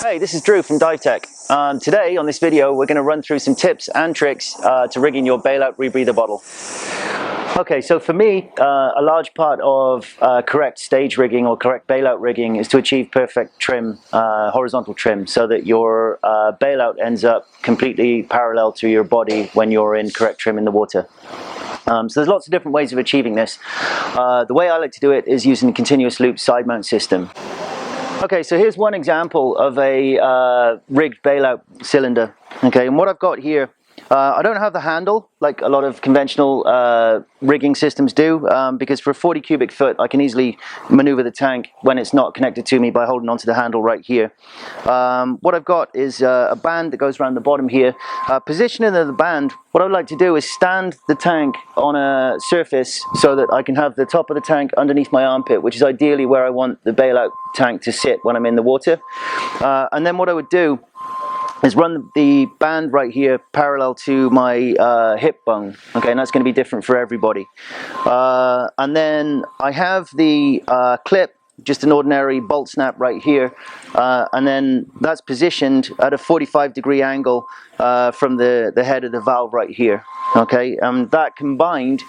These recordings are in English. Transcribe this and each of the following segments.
Hey, this is Drew from Divetech. Today on this video we're going to run through some tips and tricks to rigging your bailout rebreather bottle. Okay, so for me, a large part of correct stage rigging or correct bailout rigging is to achieve perfect trim, horizontal trim, so that your bailout ends up completely parallel to your body when you're in correct trim in the water. So there's lots of different ways of achieving this. The way I like to do it is using the continuous loop side mount system. Okay, so here's one example of a rigged bailout cylinder. Okay, and what I've got here, I don't have the handle like a lot of conventional rigging systems do, because for a 40 cubic foot I can easily maneuver the tank when it's not connected to me by holding onto the handle right here. What I've got is a band that goes around the bottom here. Positioning of the band, what I would like to do is stand the tank on a surface so that I can have the top of the tank underneath my armpit, which is ideally where I want the bailout tank to sit when I'm in the water. And then what I would do is run the band right here parallel to my hip bone. Okay, and that's going to be different for everybody. And then I have the clip, just an ordinary bolt snap right here, and then that's positioned at a 45-degree angle from the head of the valve right here. Okay, and that combined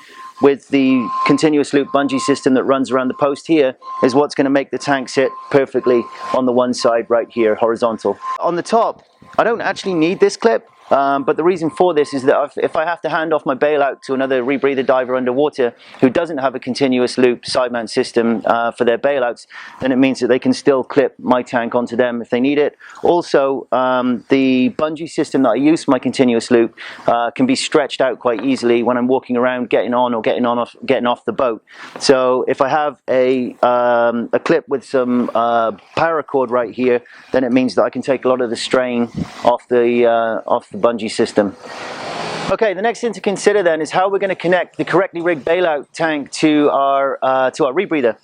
with the continuous loop bungee system that runs around the post here is what's going to make the tank sit perfectly on the one side right here, horizontal. On the top, I don't actually need this clip, but the reason for this is that if I have to hand off my bailout to another rebreather diver underwater who doesn't have a continuous loop side mount system for their bailouts, then it means that they can still clip my tank onto them if they need it. Also, the bungee system that I use for my continuous loop can be stretched out quite easily when I'm walking around getting on or getting off the boat. So if I have a clip with some paracord right here, then it means that I can take a lot of the strain off the bungee system. Okay, the next thing to consider then is how we're going to connect the correctly rigged bailout tank to our rebreather.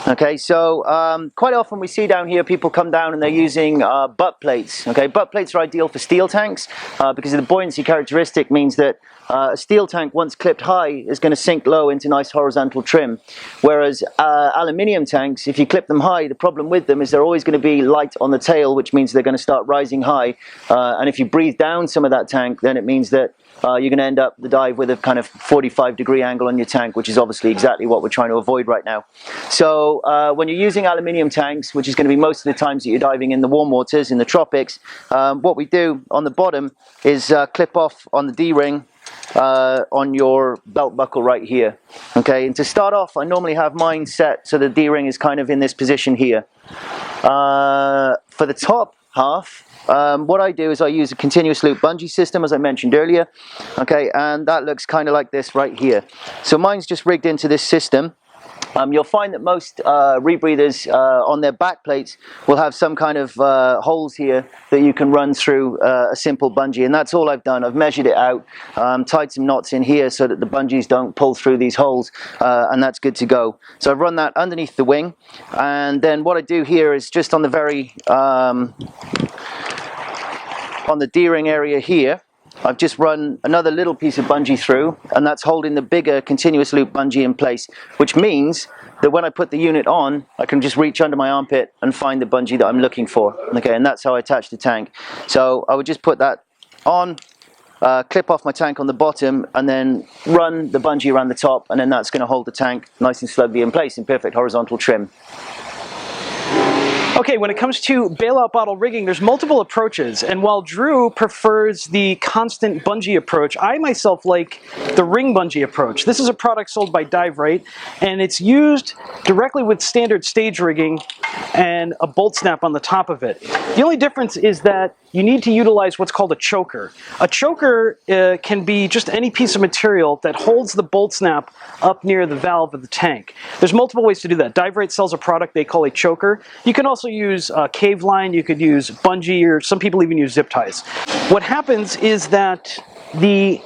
Okay, so quite often we see down here people come down and they're using butt plates. Okay, butt plates are ideal for steel tanks because of the buoyancy characteristic means that a steel tank, once clipped high, is going to sink low into nice horizontal trim. Whereas aluminium tanks, if you clip them high, the problem with them is they're always going to be light on the tail, which means they're going to start rising high. And if you breathe down some of that tank, then it means that you're going to end up the dive with a kind of 45-degree angle on your tank, which is obviously exactly what we're trying to avoid right now. So when you're using aluminium tanks, which is going to be most of the times that you're diving in the warm waters, in the tropics, what we do on the bottom is clip off on the D-ring on your belt buckle right here. Okay, and to start off, I normally have mine set so the D-ring is kind of in this position here. For the top half, what I do is I use a continuous loop bungee system, as I mentioned earlier. Okay, and that looks kind of like this right here. So mine's just rigged into this system. You'll find that most rebreathers on their back plates will have some kind of holes here that you can run through a simple bungee, and that's all I've done. I've measured it out, tied some knots in here so that the bungees don't pull through these holes, and that's good to go. So I've run that underneath the wing, and then what I do here is just on the very on the D-ring area here, I've just run another little piece of bungee through, and that's holding the bigger continuous loop bungee in place, which means that when I put the unit on, I can just reach under my armpit and find the bungee that I'm looking for. Okay, and that's how I attach the tank. So I would just put that on, clip off my tank on the bottom, and then run the bungee around the top, and then that's going to hold the tank nice and snugly in place in perfect horizontal trim. Okay, when it comes to bailout bottle rigging, there's multiple approaches, and while Drew prefers the constant bungee approach, I myself like the ring bungee approach. This is a product sold by Divetech, and it's used directly with standard stage rigging and a bolt snap on the top of it. The only difference is that you need to utilize what's called a choker. A choker can be just any piece of material that holds the bolt snap up near the valve of the tank. There's multiple ways to do that. Divetech sells a product they call a choker. You can also use cave line, you could use bungee, or some people even use zip ties. What happens is that the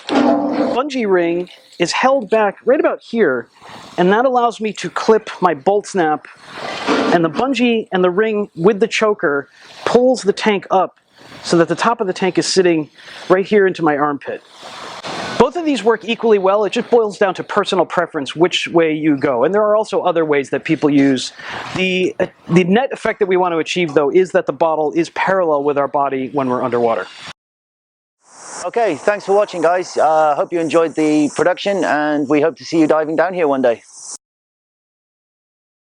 bungee ring is held back right about here, and that allows me to clip my bolt snap, and the bungee and the ring with the choker pulls the tank up so that the top of the tank is sitting right here into my armpit. Both of these work equally well. It just boils down to personal preference which way you go. And there are also other ways that people use. The net effect that we want to achieve, though, is that the bottle is parallel with our body when we're underwater. Okay, thanks for watching, guys. Hope you enjoyed the production, and we hope to see you diving down here one day.